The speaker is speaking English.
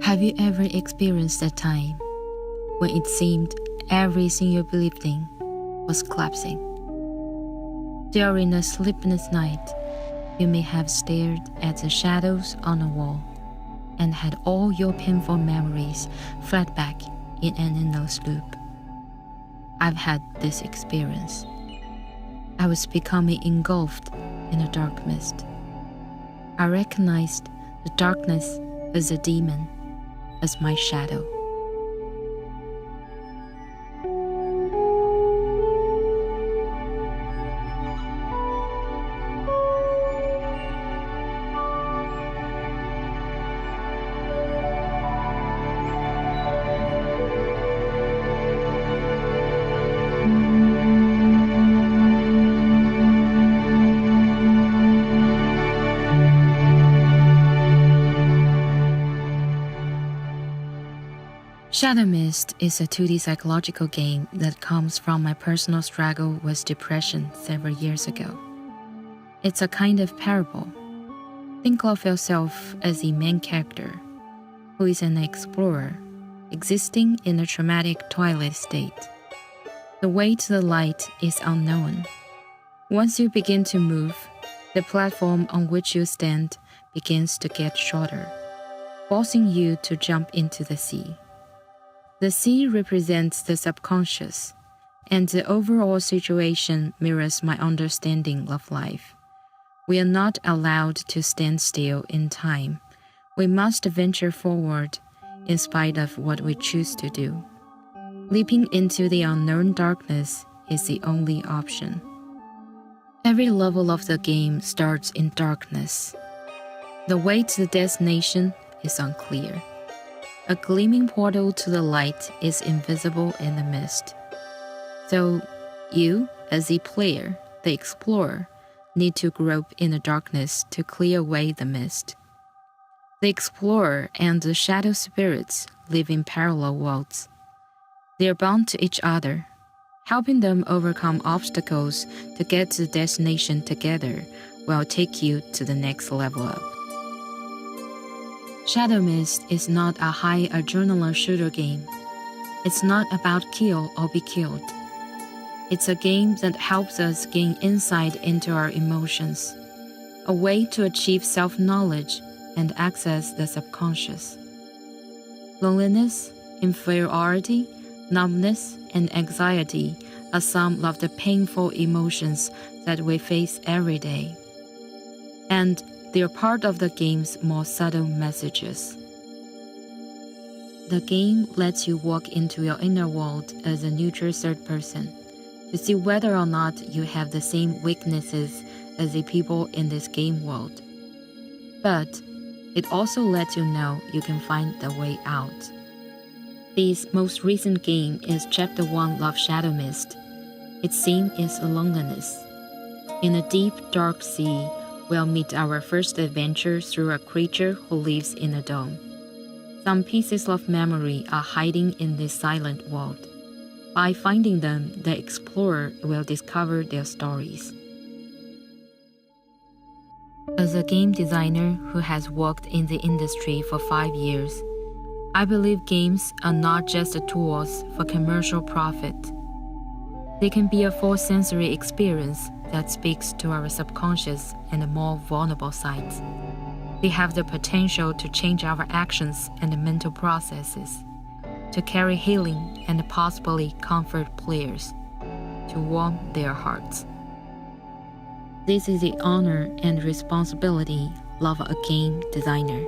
Have you ever experienced a time when it seemed everything you believed in was collapsing? During a sleepless night, you may have stared at the shadows on a wall and had all your painful memories fled back in an endless loop. I've had this experience. I was becoming engulfed in a dark mist. I recognized the darkness as a demon, as my shadow. Shadow Mist is a 2D psychological game that comes from my personal struggle with depression several years ago. It's a kind of parable. Think of yourself as the main character, who is an explorer, existing in a traumatic twilight state. The way to the light is unknown. Once you begin to move, the platform on which you stand begins to get shorter, forcing you to jump into the sea. The sea represents the subconscious, and the overall situation mirrors my understanding of life. We are not allowed to stand still in time. We must venture forward in spite of what we choose to do. Leaping into the unknown darkness is the only option. Every level of the game starts in darkness. The way to the destination is unclear. A gleaming portal to the light is invisible in the mist. So you, as the player, the explorer, need to grope in the darkness to clear away the mist. The explorer and the shadow spirits live in parallel worlds. They are bound to each other. Helping them overcome obstacles to get to the destination together will take you to the next level up. Shadow Mist is not a high adrenaline shooter game. It's not about kill or be killed. It's a game that helps us gain insight into our emotions, a way to achieve self-knowledge and access the subconscious. Loneliness, inferiority, numbness, and anxiety are some of the painful emotions that we face every day. And they are part of the game's more subtle messages. The game lets you walk into your inner world as a neutral third person to see whether or not you have the same weaknesses as the people in this game world. But it also lets you know you can find the way out. This most recent game is Chapter 1 of Shadow Mist. Its theme is loneliness. In a deep, dark sea, we'll meet our first adventure through a creature who lives in a dome. Some pieces of memory are hiding in this silent world. By finding them, the explorer will discover their stories. As a game designer who has worked in the industry for 5 years, I believe games are not just tools for commercial profit. They can be a full sensory experience that speaks to our subconscious and the more vulnerable sides. They have the potential to change our actions and mental processes, to carry healing and possibly comfort players, to warm their hearts. This is the honor and responsibility of a game designer.